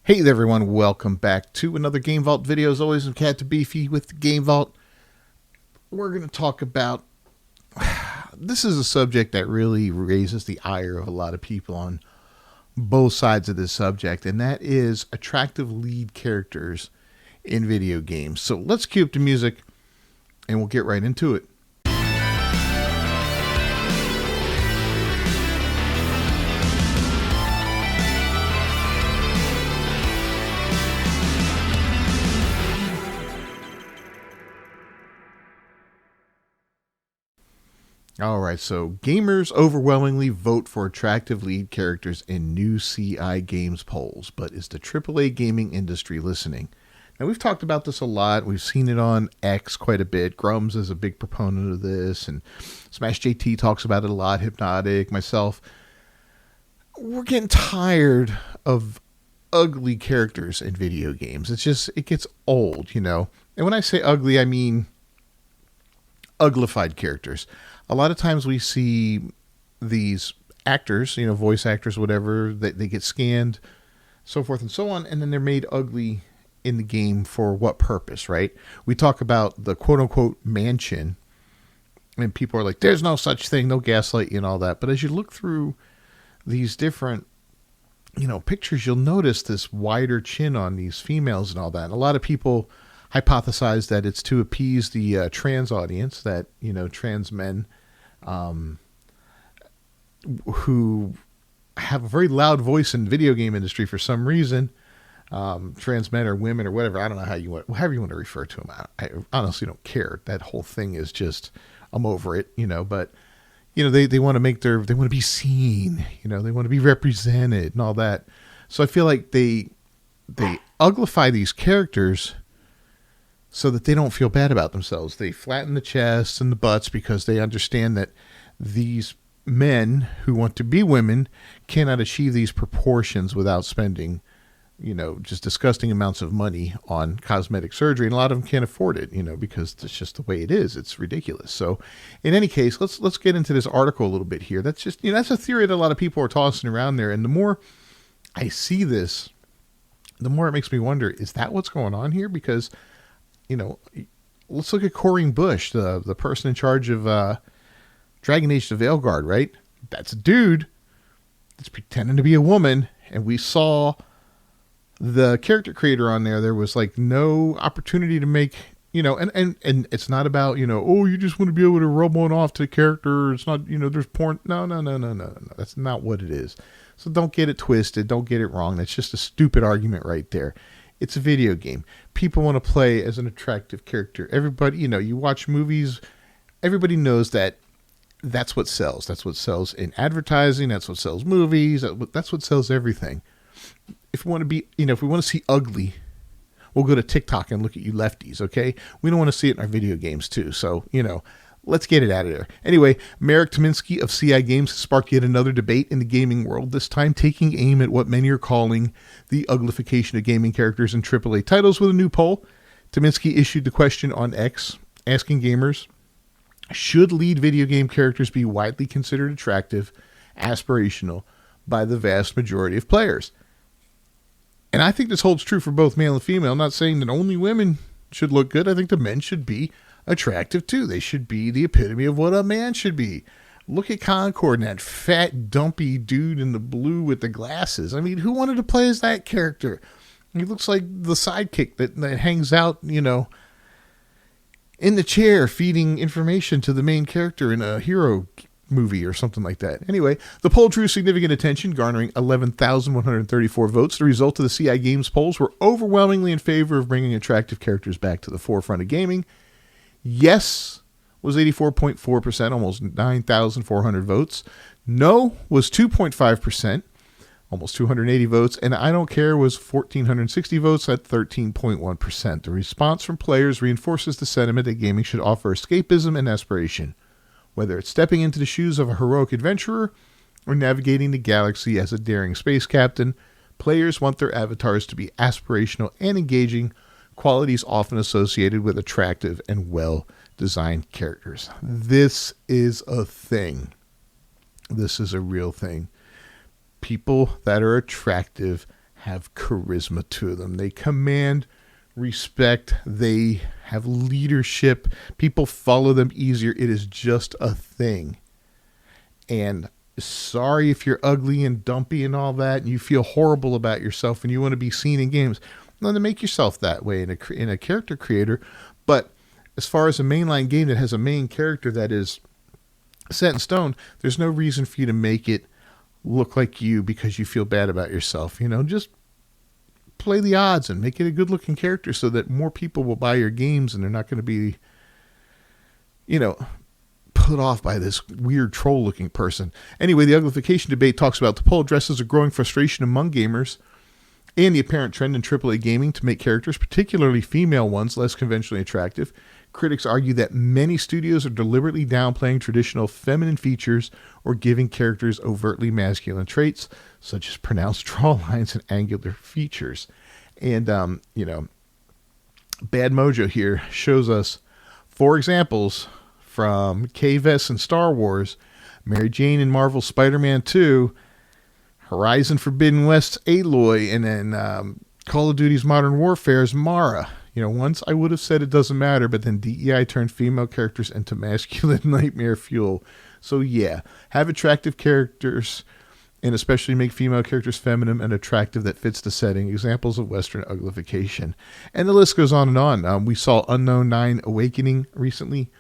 Hey there everyone, welcome back to another Game Vault video. As always, I'm Cat to Beefy with the Game Vault. We're going to talk about, this is a subject that really raises the ire of a lot of people on both sides of this subject, and that is attractive lead characters in video games. So let's cue up the music and we'll get right into it. Alright, so gamers overwhelmingly vote for attractive lead characters in new CI games polls, but is the AAA gaming industry listening? Now, we've talked about this a lot. We've seen it on X quite a bit. Grums is a big proponent of this, and Smash JT talks about it a lot, Hypnotic, myself. We're getting tired of ugly characters in video games. It gets old, you know. And when I say ugly, I mean uglified characters. A lot of times we see these actors, you know, voice actors, whatever, they get scanned, so forth and so on, and then they're made ugly in the game for what purpose, right? We talk about the quote-unquote mansion, and people are like, there's no such thing, no gaslight and all that. But as you look through these different, you know, pictures, you'll notice this wider chin on these females and all that. And a lot of people hypothesize that it's to appease the trans audience, that, you know, trans men who have a very loud voice in the video game industry for some reason, trans men or women or whatever, I don't know however you want to refer to them. I honestly don't care. That whole thing is just, I'm over it, you know, but, you know, they want to they want to be seen, you know, they want to be represented and all that. So I feel like they uglify these characters so that they don't feel bad about themselves. They flatten the chests and the butts because they understand that these men who want to be women cannot achieve these proportions without spending, you know, just disgusting amounts of money on cosmetic surgery. And a lot of them can't afford it, you know, because it's just the way it is. It's ridiculous. So in any case, let's get into this article a little bit here. That's just, you know, that's a theory that a lot of people are tossing around there. And the more I see this, the more it makes me wonder, is that what's going on here? Because, you know, let's look at Corrine Bush, the person in charge of Dragon Age the Veilguard, right? That's a dude that's pretending to be a woman, and we saw the character creator on there. There was like no opportunity to make, you know, and it's not about, you know, oh, you just want to be able to rub one off to the character. It's not, you know, there's porn. No. That's not what it is. So don't get it twisted. Don't get it wrong. That's just a stupid argument right there. It's a video game. People want to play as an attractive character. Everybody, you know, you watch movies, everybody knows that that's what sells. That's what sells in advertising. That's what sells movies. That's what sells everything. If we want to be, you know, if we want to see ugly, we'll go to TikTok and look at you lefties, okay? We don't want to see it in our video games too. So, you know, let's get it out of there. Anyway, Marek Tymiński of CI Games has sparked yet another debate in the gaming world, this time taking aim at what many are calling the uglification of gaming characters in AAA titles with a new poll. Tymiński issued the question on X, asking gamers, should lead video game characters be widely considered attractive, aspirational by the vast majority of players? And I think this holds true for both male and female. I'm not saying that only women should look good. I think the men should be attractive too. They should be the epitome of what a man should be. Look at Concord and that fat, dumpy dude in the blue with the glasses. I mean, who wanted to play as that character? He looks like the sidekick that hangs out, you know, in the chair feeding information to the main character in a hero movie or something like that. Anyway, the poll drew significant attention, garnering 11,134 votes. The result of the CI Games polls were overwhelmingly in favor of bringing attractive characters back to the forefront of gaming. Yes was 84.4%, almost 9,400 votes. No was 2.5%, almost 280 votes. And I don't care was 1,460 votes at 13.1%. The response from players reinforces the sentiment that gaming should offer escapism and aspiration. Whether it's stepping into the shoes of a heroic adventurer or navigating the galaxy as a daring space captain, players want their avatars to be aspirational and engaging, qualities often associated with attractive and well-designed characters. This is a thing. This is a real thing. People that are attractive have charisma to them. They command respect. They have leadership. People follow them easier. It is just a thing. And sorry if you're ugly and dumpy and all that, and you feel horrible about yourself and you want to be seen in games. Then make yourself that way in a character creator. But as far as a mainline game that has a main character that is set in stone, there's no reason for you to make it look like you because you feel bad about yourself. Just play the odds and make it a good looking character so that more people will buy your games and they're not going to be, put off by this weird troll looking person. Anyway, the uglification debate talks about the poll addresses a growing frustration among gamers and the apparent trend in AAA gaming to make characters, particularly female ones, less conventionally attractive. Critics argue that many studios are deliberately downplaying traditional feminine features or giving characters overtly masculine traits, such as pronounced draw lines and angular features. And, Bad Mojo here shows us 4 examples from K-Vess in Star Wars, Mary Jane in Marvel's Spider-Man 2, Horizon Forbidden West's Aloy, and then Call of Duty's Modern Warfare's Mara. Once I would have said it doesn't matter, but then DEI turned female characters into masculine nightmare fuel. So yeah, have attractive characters, and especially make female characters feminine and attractive that fits the setting. Examples of Western uglification. And the list goes on and on. We saw Unknown 9 Awakening recently.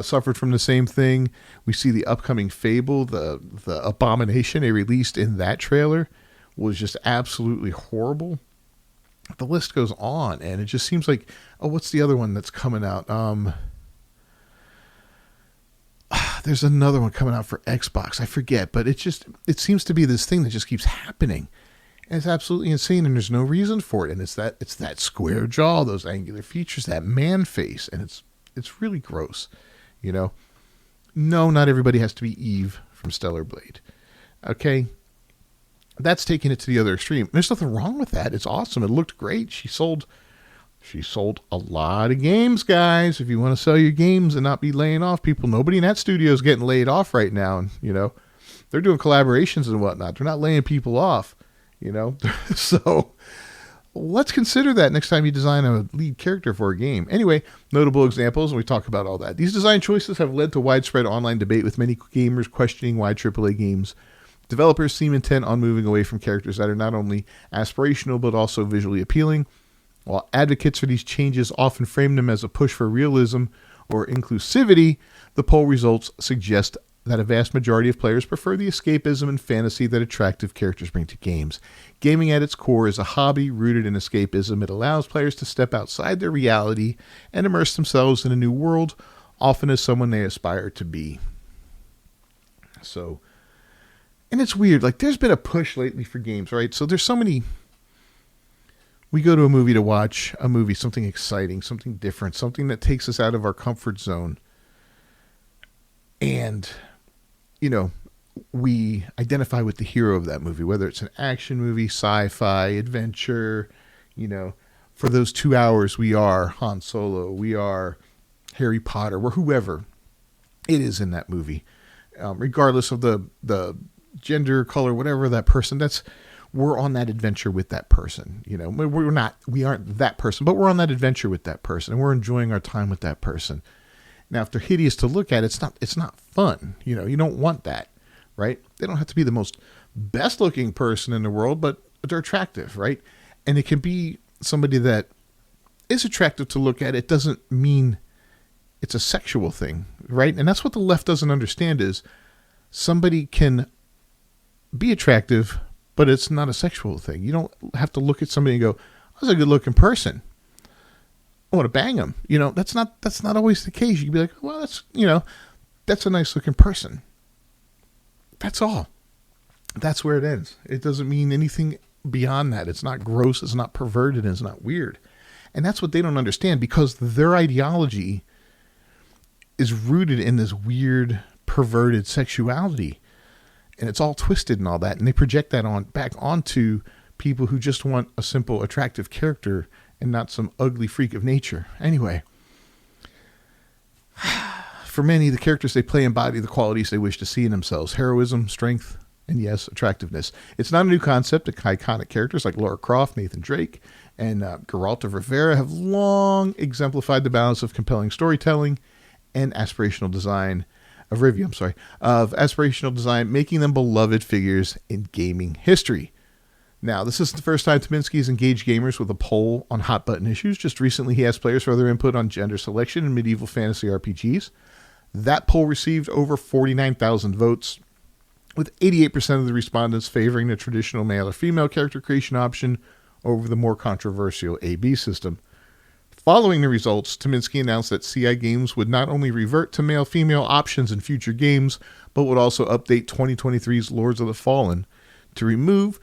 Suffered from the same thing. We see the upcoming Fable, the abomination they released in that trailer was just absolutely horrible. The list goes on, and it just seems like, what's the other one that's coming out? There's another one coming out for Xbox. I forget, but it seems to be this thing that just keeps happening. And it's absolutely insane, and there's no reason for it. And it's that square jaw, those angular features, that man face, and it's really gross. No, not everybody has to be Eve from Stellar Blade. Okay? That's taking it to the other extreme. There's nothing wrong with that. It's awesome. It looked great. She sold a lot of games, guys. If you want to sell your games and not be laying off people, nobody in that studio is getting laid off right now. And, they're doing collaborations and whatnot. They're not laying people off, So let's consider that next time you design a lead character for a game. Anyway, notable examples, and we talk about all that. These design choices have led to widespread online debate with many gamers questioning why AAA games developers seem intent on moving away from characters that are not only aspirational but also visually appealing. While advocates for these changes often frame them as a push for realism or inclusivity, the poll results suggest that a vast majority of players prefer the escapism and fantasy that attractive characters bring to games. Gaming at its core is a hobby rooted in escapism. It allows players to step outside their reality and immerse themselves in a new world, often as someone they aspire to be. So, and it's weird, like there's been a push lately for games, right? So there's so many, we go to a movie to watch a movie, something exciting, something different, something that takes us out of our comfort zone. And, we identify with the hero of that movie, whether it's an action movie, sci-fi, adventure, for those 2 hours, we are Han Solo, we are Harry Potter, we're whoever it is in that movie. Regardless of the gender, color, whatever that person, we're on that adventure with that person. We aren't that person, but we're on that adventure with that person and we're enjoying our time with that person. Now, if they're hideous to look at, it's not fun. You don't want that, right? They don't have to be the most best looking person in the world, but they're attractive, right? And it can be somebody that is attractive to look at. It doesn't mean it's a sexual thing, right? And that's what the left doesn't understand is somebody can be attractive, but it's not a sexual thing. You don't have to look at somebody and go, that's a good looking person. I want to bang him. That's not always the case. You can be like, well, that's a nice looking person. That's all. That's where it ends. It doesn't mean anything beyond that. It's not gross. It's not perverted. It's not weird. And that's what they don't understand because their ideology is rooted in this weird, perverted sexuality. And it's all twisted and all that. And they project that back onto people who just want a simple, attractive character and not some ugly freak of nature. Anyway, for many, the characters they play embody the qualities they wish to see in themselves. Heroism, strength, And yes, attractiveness. It's not a new concept. Iconic characters like Lara Croft, Nathan Drake, and Geralt of Rivera have long exemplified the balance of compelling storytelling and aspirational design of Rivia, of aspirational design, making them beloved figures in gaming history. Now, this isn't the first time Tyminski has engaged gamers with a poll on hot button issues. Just recently, he asked players for their input on gender selection in medieval fantasy RPGs. That poll received over 49,000 votes, with 88% of the respondents favoring the traditional male or female character creation option over the more controversial AB system. Following the results, Tyminski announced that CI Games would not only revert to male-female options in future games, but would also update 2023's Lords of the Fallen to remove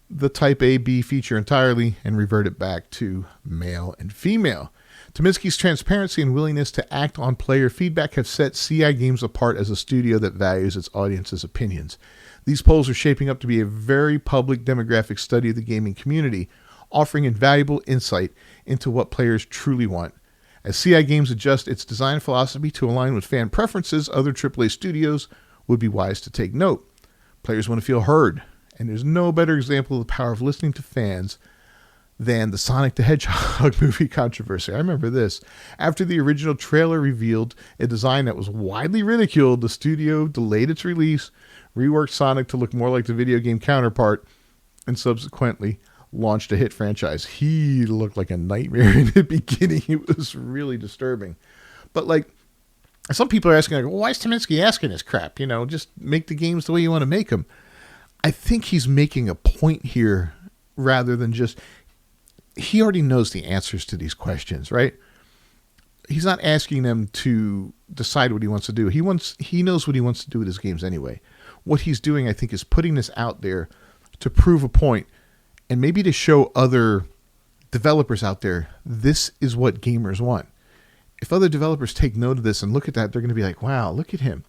the Type AB feature entirely and revert it back to male and female. Tyminski's transparency and willingness to act on player feedback have set CI Games apart as a studio that values its audience's opinions. These polls are shaping up to be a very public demographic study of the gaming community, offering invaluable insight into what players truly want. As CI Games adjusts its design philosophy to align with fan preferences, other AAA studios would be wise to take note. Players want to feel heard, and there's no better example of the power of listening to fans than the Sonic the Hedgehog movie controversy. I remember this. After the original trailer revealed a design that was widely ridiculed, the studio delayed its release, reworked Sonic to look more like the video game counterpart, and subsequently launched a hit franchise. He looked like a nightmare in the beginning. It was really disturbing. But like, some people are asking, like, well, why is Tyminski asking this crap? You know, just make the games the way you want to make them. I think he's making a point here rather than just, he already knows the answers to these questions, right? He's not asking them to decide what he wants to do. He knows what he wants to do with his games anyway. What he's doing, I think, is putting this out there to prove a point and maybe to show other developers out there, this is what gamers want. If other developers take note of this and look at that, they're going to be like, wow, look at him.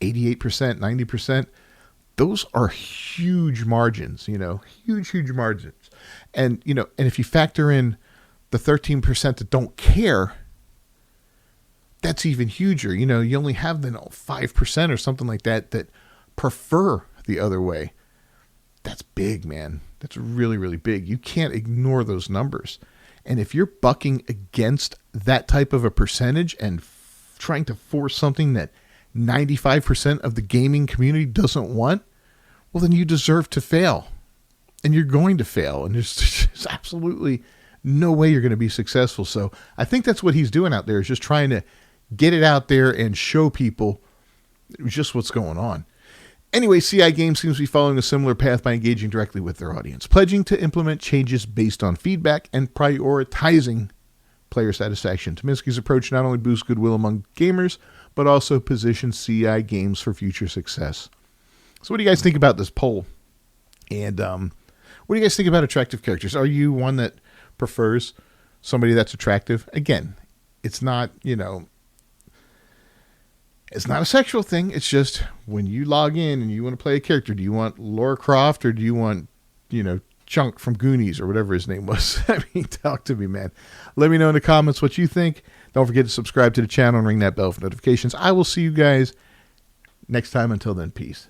88%, 90%. Those are huge margins, huge margins. And, and if you factor in the 13% that don't care, that's even huger. You only have the 5% or something like that prefer the other way. That's big, man. That's really, really big. You can't ignore those numbers. And if you're bucking against that type of a percentage and trying to force something that 95% of the gaming community doesn't want, well, then you deserve to fail. And you're going to fail. And there's absolutely no way you're going to be successful. So I think that's what he's doing out there, is just trying to get it out there and show people just what's going on. Anyway, CI Games seems to be following a similar path by engaging directly with their audience, pledging to implement changes based on feedback and prioritizing player satisfaction. Tyminski's approach not only boosts goodwill among gamers, but also positions CI Games for future success. So what do you guys think about this poll? And what do you guys think about attractive characters? Are you one that prefers somebody that's attractive? Again, it's not, it's not a sexual thing. It's just when you log in and you want to play a character, do you want Lara Croft or do you want, Chunk from Goonies or whatever his name was? I mean, talk to me, man. Let me know in the comments what you think. Don't forget to subscribe to the channel and ring that bell for notifications. I will see you guys next time. Until then, peace.